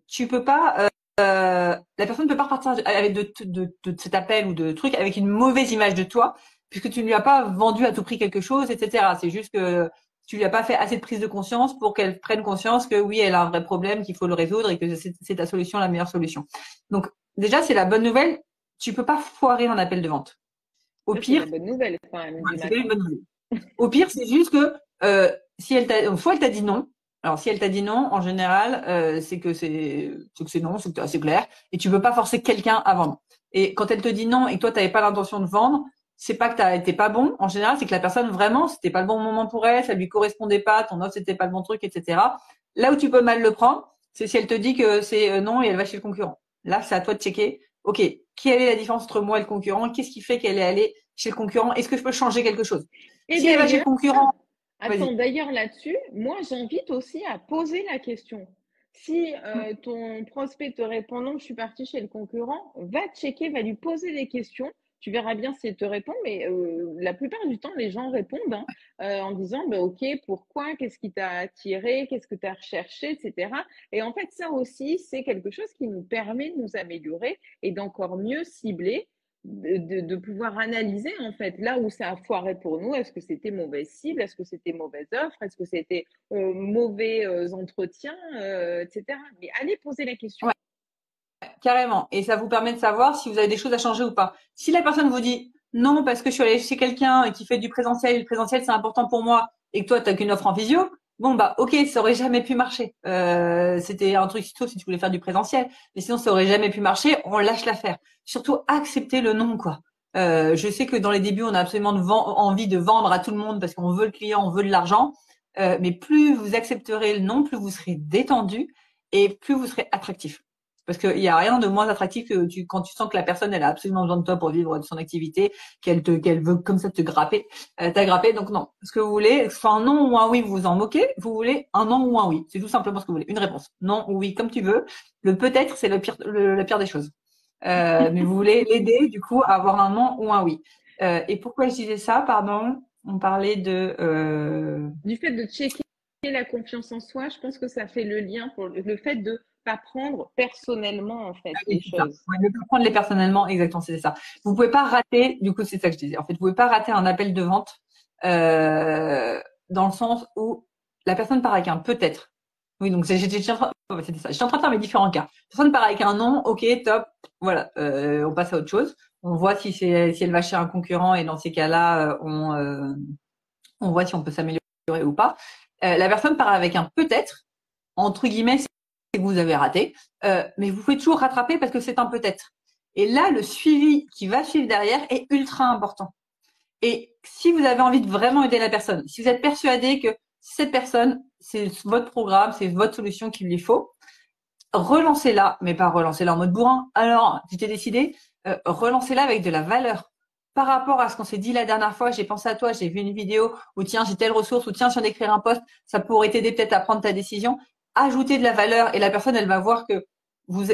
tu peux pas, la personne ne peut pas repartir avec de cet appel ou de truc avec une mauvaise image de toi, puisque tu ne lui as pas vendu à tout prix quelque chose, etc. C'est juste que tu lui as pas fait assez de prise de conscience pour qu'elle prenne conscience que oui, elle a un vrai problème, qu'il faut le résoudre et que c'est ta solution, la meilleure solution. Donc, déjà, c'est la bonne nouvelle. Tu peux pas foirer un appel de vente. Au Ça, c'est pire, la bonne nouvelle quand même du c'est matin. une bonne nouvelle. Au pire, c'est juste que si elle t'a, soit elle t'a dit non. Alors si elle t'a dit non, en général, c'est que c'est non, c'est que c'est assez clair, et tu peux pas forcer quelqu'un à vendre. Et quand elle te dit non et que toi t'avais pas l'intention de vendre, c'est pas que t'as été pas bon. En général, c'est que la personne vraiment, c'était pas le bon moment pour elle, ça lui correspondait pas, ton offre c'était pas le bon truc, etc. Là où tu peux mal le prendre, c'est si elle te dit que c'est non et elle va chez le concurrent. Là, c'est à toi de checker. Ok, quelle est la différence entre moi et le concurrent? Qu'est-ce qui fait qu'elle est allée chez le concurrent? Est-ce que je peux changer quelque chose? Et Si elle va chez le d'ailleurs, concurrent, attends, vas-y. d'ailleurs là-dessus, moi j'invite aussi à poser la question. Si ton prospect te répond non, je suis parti chez le concurrent, va checker, va lui poser des questions. Tu verras bien s'il te répond, mais la plupart du temps, les gens répondent en disant OK, pourquoi, qu'est-ce qui t'a attiré, qu'est-ce que tu as recherché, etc. Et en fait, ça aussi, c'est quelque chose qui nous permet de nous améliorer et d'encore mieux cibler de pouvoir analyser en fait là où ça a foiré pour nous. Est-ce que c'était mauvaise cible? Est-ce que c'était mauvaise offre? Est-ce que c'était mauvais entretien, etc. Mais allez poser la question. Ouais, carrément. Et ça vous permet de savoir si vous avez des choses à changer ou pas. Si la personne vous dit non parce que je suis allée chez quelqu'un qui fait du présentiel, le présentiel c'est important pour moi, et que toi t'as qu'une offre en visio, bon bah ok, ça aurait jamais pu marcher. C'était un truc surtout si tu voulais faire du présentiel, mais sinon ça aurait jamais pu marcher. On lâche l'affaire. Surtout accepter le non quoi. Je sais que dans les débuts on a absolument envie de vendre à tout le monde parce qu'on veut le client, on veut de l'argent. Mais plus vous accepterez le non, plus vous serez détendu et plus vous serez attractif. Parce qu'il y a rien de moins attractif que quand tu sens que la personne elle a absolument besoin de toi pour vivre de son activité, qu'elle veut comme ça te grapper, t'as grappé. Donc non, ce que vous voulez, soit un non ou un oui, vous vous en moquez. Vous voulez un non ou un oui, c'est tout simplement ce que vous voulez, une réponse, non ou oui comme tu veux. Le peut-être c'est le pire, la pire des choses. Mais vous voulez l'aider du coup à avoir un non ou un oui. Et pourquoi je disais ça, pardon? On parlait de Du fait de checker la confiance en soi, je pense que ça fait le lien pour le fait de pas prendre personnellement en fait les choses. Ouais, ne pas prendre les personnellement, exactement, c'est ça. Vous pouvez pas rater, du coup, c'est ça que je disais. En fait, vous pouvez pas rater un appel de vente dans le sens où la personne part avec un peut-être. Oui, donc j'étais en train, ouais, c'était ça. J'étais en train de faire mes différents cas. La personne part avec un non, ok, top, voilà, on passe à autre chose. On voit si elle va chez un concurrent et dans ces cas-là, on voit si on peut s'améliorer ou pas. La personne part avec un peut-être, entre guillemets, c'est que vous avez raté, mais vous pouvez toujours rattraper parce que c'est un peut-être. Et là, le suivi qui va suivre derrière est ultra important. Et si vous avez envie de vraiment aider la personne, si vous êtes persuadé que cette personne, c'est votre programme, c'est votre solution qu'il lui faut, relancez-la, mais pas relancez-la en mode bourrin. Alors, tu t'es décidé, relancez-la avec de la valeur. Par rapport à ce qu'on s'est dit la dernière fois, j'ai pensé à toi, j'ai vu une vidéo, ou tiens, j'ai telle ressource, ou tiens, je viens d'écrire un post, ça pourrait t'aider peut-être à prendre ta décision. Ajoutez de la valeur et la personne, elle va voir que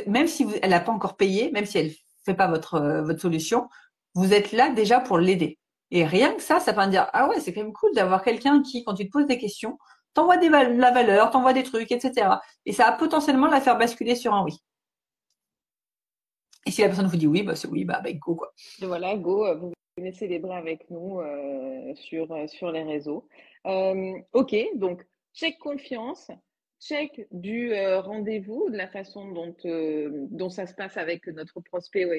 même si elle n'a pas encore payé, même si elle fait pas votre solution, vous êtes là déjà pour l'aider. Et rien que ça peut dire, ah ouais, c'est quand même cool d'avoir quelqu'un qui, quand tu te poses des questions, t'envoie la valeur, t'envoie des trucs, etc. Et ça va potentiellement la faire basculer sur un oui. Et si la personne vous dit oui, bah c'est oui, bah go quoi. Et voilà, go, vous venez célébrer avec nous sur les réseaux. Ok, donc check confiance, check du rendez-vous, de la façon dont ça se passe avec notre prospect ou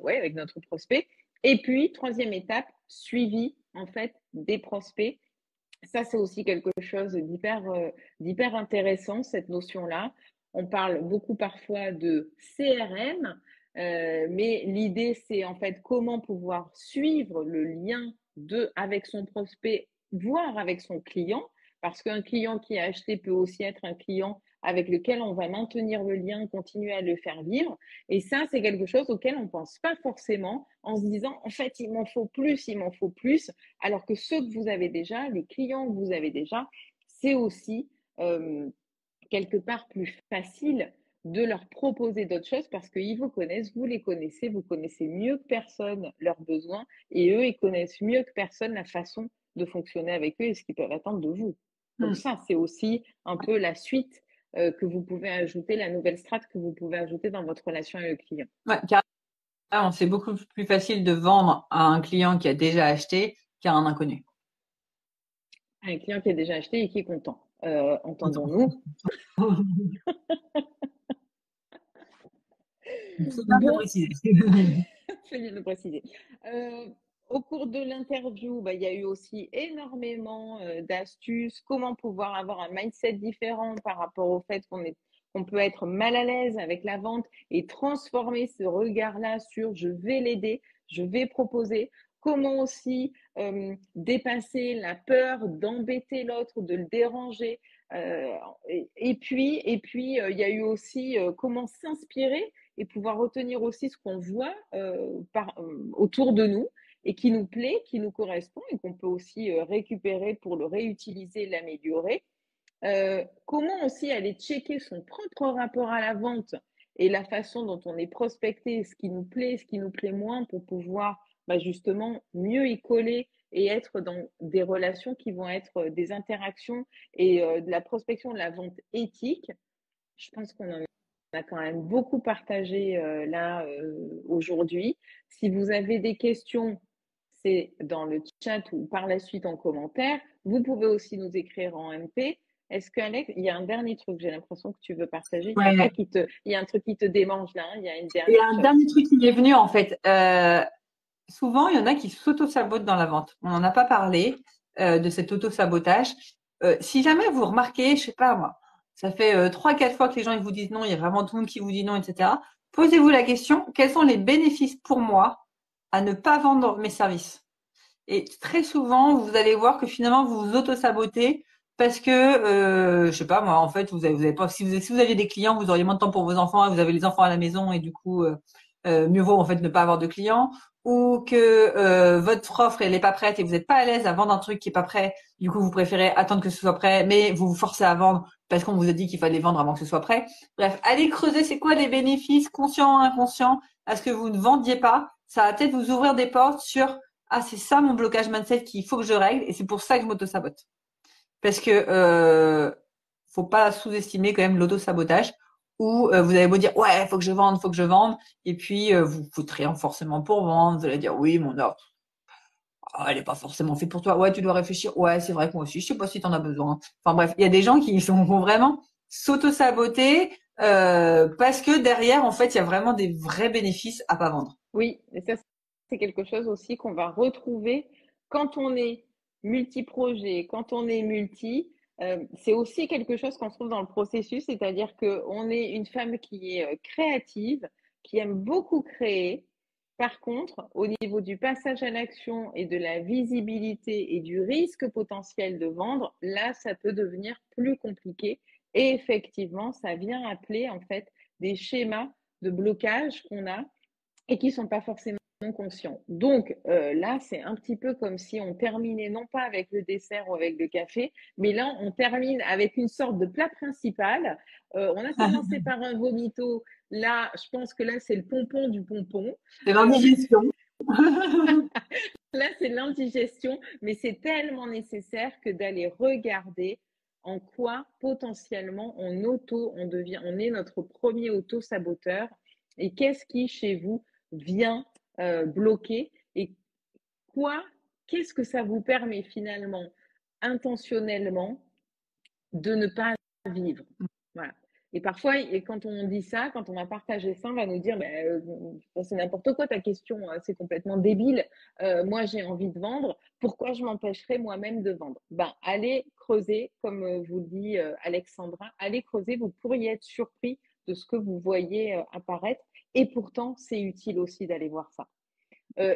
avec notre prospect. Et puis, troisième étape, suivi en fait des prospects. Ça, c'est aussi quelque chose d'hyper intéressant, cette notion-là. On parle beaucoup parfois de CRM, mais l'idée, c'est en fait comment pouvoir suivre le lien avec son prospect, voire avec son client, parce qu'un client qui a acheté peut aussi être un client avec lequel on va maintenir le lien, continuer à le faire vivre. Et ça, c'est quelque chose auquel on ne pense pas forcément en se disant, en fait, il m'en faut plus, il m'en faut plus. Alors que ceux que vous avez déjà, les clients que vous avez déjà, c'est aussi quelque part plus facile de leur proposer d'autres choses parce qu'ils vous connaissent, vous les connaissez, vous connaissez mieux que personne leurs besoins et eux, ils connaissent mieux que personne la façon de fonctionner avec eux et ce qu'ils peuvent attendre de vous. Donc ça, c'est aussi un peu la suite que vous pouvez ajouter, la nouvelle strate que vous pouvez ajouter dans votre relation avec le client. Ouais, carrément, c'est beaucoup plus facile de vendre à un client qui a déjà acheté qu'à un inconnu. Un client qui a déjà acheté et qui est content. Entendons-nous. C'est bien de le Bon, préciser. c'est bien de le préciser. Au cours de l'interview, il y a eu aussi énormément d'astuces, comment pouvoir avoir un mindset différent par rapport au fait qu'on peut être mal à l'aise avec la vente et transformer ce regard-là sur je vais l'aider, je vais proposer. Comment aussi dépasser la peur d'embêter l'autre, de le déranger. Et puis, il y a eu aussi comment s'inspirer et pouvoir retenir aussi ce qu'on voit autour de nous et qui nous plaît, qui nous correspond et qu'on peut aussi récupérer pour le réutiliser, l'améliorer. Comment aussi aller checker son propre rapport à la vente et la façon dont on est prospecté, ce qui nous plaît, ce qui nous plaît moins pour pouvoir justement mieux y coller et être dans des relations qui vont être des interactions et de la prospection, de la vente éthique. Je pense qu'on en a quand même beaucoup partagé là aujourd'hui. Si vous avez des questions, c'est dans le chat ou par la suite en commentaire. Vous pouvez aussi nous écrire en MP. Est-ce que Alex, il y a un dernier truc, j'ai l'impression que tu veux partager. Il y a un truc qui te démange là. Il y a une Il y a dernière un chose. dernier truc qui m'est venu en fait. Souvent, il y en a qui s'auto-sabotent dans la vente. On n'en a pas parlé de cet auto-sabotage. Si jamais vous remarquez, je sais pas moi, ça fait 3-4 fois que les gens ils vous disent non, il y a vraiment tout le monde qui vous dit non, etc. Posez-vous la question, quels sont les bénéfices pour moi à ne pas vendre mes services? Et très souvent, vous allez voir que finalement, vous vous auto-sabotez parce que, je sais pas moi, en fait, vous avez pas, si vous aviez des clients, vous auriez moins de temps pour vos enfants, vous avez les enfants à la maison et du coup, mieux vaut en fait ne pas avoir de clients, ou que votre offre elle est pas prête et vous n'êtes pas à l'aise à vendre un truc qui est pas prêt. Du coup, vous préférez attendre que ce soit prêt, mais vous vous forcez à vendre parce qu'on vous a dit qu'il fallait vendre avant que ce soit prêt. Bref, allez creuser, c'est quoi les bénéfices conscients ou inconscients à ce que vous ne vendiez pas. Ça va peut-être vous ouvrir des portes sur ah, c'est ça mon blocage mindset qu'il faut que je règle et c'est pour ça que je m'auto-sabote. Parce que faut pas sous-estimer quand même l'auto-sabotage où vous avez beau dire ouais, faut que je vende et puis vous foutrez rien forcément pour vendre, vous allez dire oui, mon offre elle est pas forcément faite pour toi. Ouais, tu dois réfléchir. Ouais, c'est vrai que moi aussi, je sais pas si tu en as besoin. Enfin bref, il y a des gens qui vont vraiment s'auto-saboter parce que derrière en fait, il y a vraiment des vrais bénéfices à pas vendre. Oui, et ça, c'est quelque chose aussi qu'on va retrouver quand on est multi-projet, quand on est multi. C'est aussi quelque chose qu'on trouve dans le processus, c'est-à-dire qu'on est une femme qui est créative, qui aime beaucoup créer. Par contre, au niveau du passage à l'action et de la visibilité et du risque potentiel de vendre, là, ça peut devenir plus compliqué. Et effectivement, ça vient appeler en fait des schémas de blocage qu'on a et qui ne sont pas forcément conscients. Donc là, c'est un petit peu comme si on terminait non pas avec le dessert ou avec le café, mais là, on termine avec une sorte de plat principal. On a commencé par un vomito. Là, je pense que là, c'est le pompon du pompon. C'est l'indigestion. Là, c'est l'indigestion, mais c'est tellement nécessaire que d'aller regarder en quoi potentiellement on est notre premier auto-saboteur et qu'est-ce qui chez vous vient bloquer et qu'est-ce que ça vous permet finalement intentionnellement de ne pas vivre. Voilà. Et parfois, et quand on dit ça, quand on va partager ça, on va nous dire c'est n'importe quoi ta question, c'est complètement débile. Moi, j'ai envie de vendre. Pourquoi je m'empêcherais moi-même de vendre? Allez creuser, comme vous dit Alexandra, allez creuser. Vous pourriez être surpris de ce que vous voyez apparaître. Et pourtant, c'est utile aussi d'aller voir ça.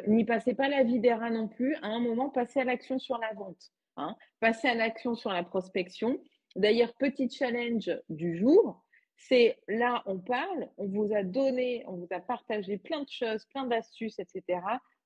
N'y passez pas la vie des rats non plus. À un moment, passez à l'action sur la vente. Hein. Passez à l'action sur la prospection. D'ailleurs, petit challenge du jour, c'est là, on parle, on vous a partagé plein de choses, plein d'astuces, etc.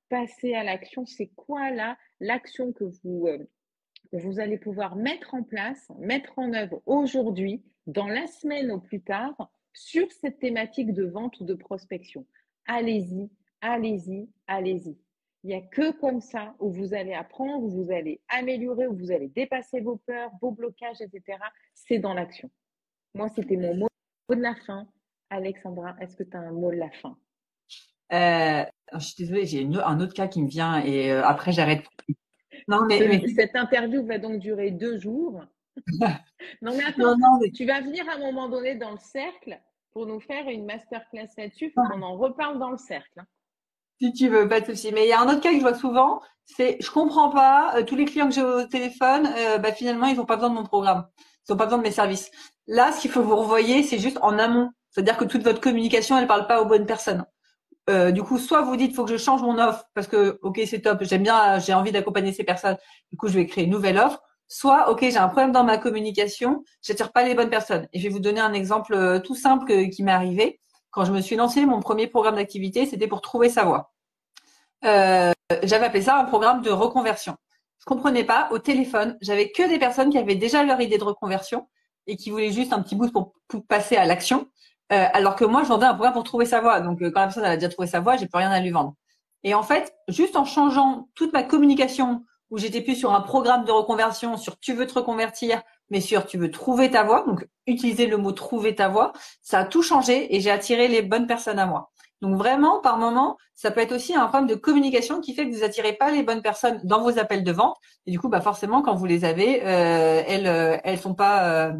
Passez à l'action. C'est quoi là l'action que vous allez pouvoir mettre en place, mettre en œuvre aujourd'hui, dans la semaine au plus tard, sur cette thématique de vente ou de prospection? Allez-y, allez-y, allez-y. Il n'y a que comme ça où vous allez apprendre, où vous allez améliorer, où vous allez dépasser vos peurs, vos blocages, etc. C'est dans l'action. Moi, c'était mon mot de la fin. Alexandra, est-ce que tu as un mot de la fin? Je suis désolée, j'ai un autre cas qui me vient et après j'arrête. Non, mais cette interview va donc durer 2 jours. Non, mais attends, tu vas venir à un moment donné dans le cercle pour nous faire une masterclass là-dessus. Il faut qu'on en reparle dans le cercle. Hein. Si tu veux, pas de souci. Mais il y a un autre cas que je vois souvent, c'est je comprends pas, tous les clients que j'ai au téléphone, finalement, ils n'ont pas besoin de mon programme. Ils n'ont pas besoin de mes services. Là, ce qu'il faut vous revoyer, c'est juste en amont. C'est-à-dire que toute votre communication, elle parle pas aux bonnes personnes. Du coup, soit vous dites, faut que je change mon offre parce que, ok, c'est top, j'aime bien, j'ai envie d'accompagner ces personnes. Du coup, je vais créer une nouvelle offre. Soit, ok, j'ai un problème dans ma communication, j'attire pas les bonnes personnes. Et je vais vous donner un exemple tout simple qui m'est arrivé. Quand je me suis lancée, mon premier programme d'activité, c'était pour trouver sa voie. J'avais appelé ça un programme de reconversion. Je comprenais pas, au téléphone, j'avais que des personnes qui avaient déjà leur idée de reconversion et qui voulaient juste un petit boost pour passer à l'action. Alors que moi, je vendais un programme pour trouver sa voie. Donc, quand la personne a déjà trouvé sa voie, j'ai plus rien à lui vendre. Et en fait, juste en changeant toute ma communication, où j'étais plus sur un programme de reconversion, sur tu veux te reconvertir, mais sur tu veux trouver ta voie. Donc, utiliser le mot trouver ta voie, ça a tout changé et j'ai attiré les bonnes personnes à moi. Donc vraiment, par moment, ça peut être aussi un problème de communication qui fait que vous attirez pas les bonnes personnes dans vos appels de vente. Et du coup, forcément, quand vous les avez, elles sont pas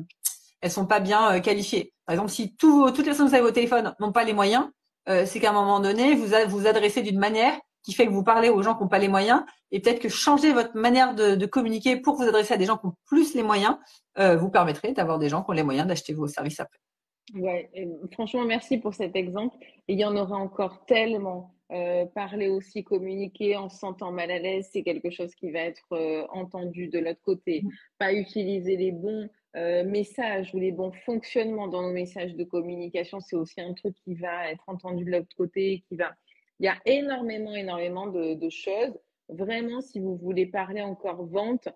bien qualifiées. Par exemple, si toutes les personnes que vous avez au téléphone n'ont pas les moyens, c'est qu'à un moment donné, vous adressez d'une manière qui fait que vous parlez aux gens qui n'ont pas les moyens, et peut-être que changer votre manière de communiquer pour vous adresser à des gens qui ont plus les moyens, vous permettrait d'avoir des gens qui ont les moyens d'acheter vos services après. Ouais, franchement, merci pour cet exemple. Et il y en aura encore tellement. Parler aussi, communiquer en se sentant mal à l'aise, c'est quelque chose qui va être entendu de l'autre côté. Pas utiliser les bons messages ou les bons fonctionnements dans nos messages de communication, c'est aussi un truc qui va être entendu de l'autre côté, qui va. Il y a énormément de choses. Vraiment, si vous voulez parler encore vente,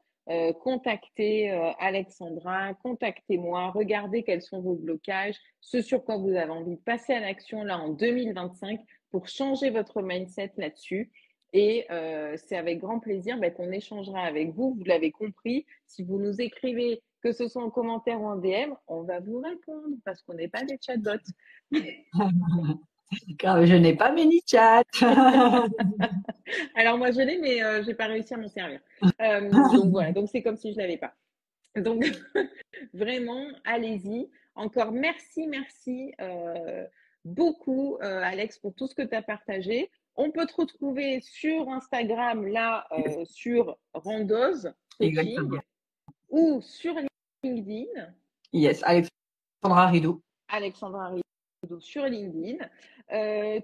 contactez Alexandra, contactez-moi, regardez quels sont vos blocages, ce sur quoi vous avez envie de passer à l'action là en 2025 pour changer votre mindset là-dessus. Et c'est avec grand plaisir qu'on échangera avec vous. Vous l'avez compris, si vous nous écrivez, que ce soit en commentaire ou en DM, on va vous répondre parce qu'on n'est pas des chatbots. Car je n'ai pas ManyChat. Alors moi je l'ai, mais j'ai pas réussi à m'en servir. Donc voilà, donc c'est comme si je l'avais pas. Donc vraiment, allez-y. Encore merci beaucoup Alex pour tout ce que tu as partagé. On peut te retrouver sur Instagram là sur Randose Coaching ou sur LinkedIn. Yes, Alexandra Ridou. Alexandra Ridou sur LinkedIn.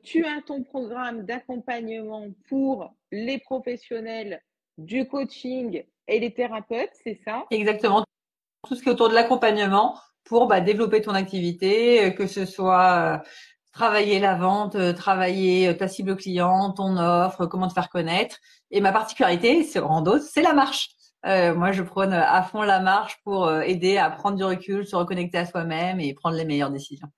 Tu as ton programme d'accompagnement pour les professionnels du coaching et les thérapeutes, c'est ça? Exactement. Tout ce qui est autour de l'accompagnement pour développer ton activité, que ce soit travailler la vente, travailler ta cible client, ton offre, comment te faire connaître. Et ma particularité, c'est Rando, c'est la marche. Moi, je prône à fond la marche pour aider à prendre du recul, se reconnecter à soi-même et prendre les meilleures décisions.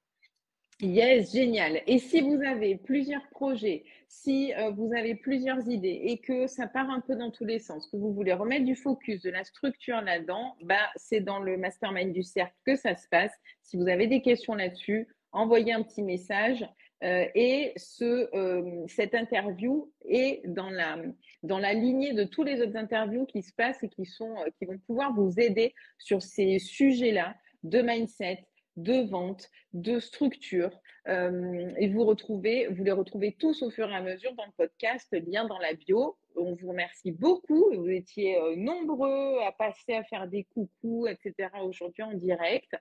Yes, génial. Et si vous avez plusieurs projets, si vous avez plusieurs idées et que ça part un peu dans tous les sens, que vous voulez remettre du focus, de la structure là-dedans, c'est dans le mastermind du cercle que ça se passe. Si vous avez des questions là-dessus, envoyez un petit message. Et cette interview est dans la lignée de tous les autres interviews qui se passent et qui vont pouvoir vous aider sur ces sujets-là de mindset, de vente, de structure. Et vous les retrouvez tous au fur et à mesure dans le podcast, lien dans la bio. On vous remercie beaucoup. Vous étiez nombreux à passer, à faire des coucous, etc. aujourd'hui en direct.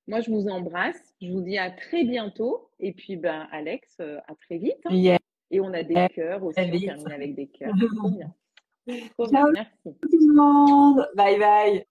Moi, je vous embrasse. Je vous dis à très bientôt. Et puis, Alex, à très vite. Hein. Yeah. Et on a des cœurs aussi. On termine avec des cœurs. Trop bien. Trop bien. Merci. Ciao tout le monde. Bye bye.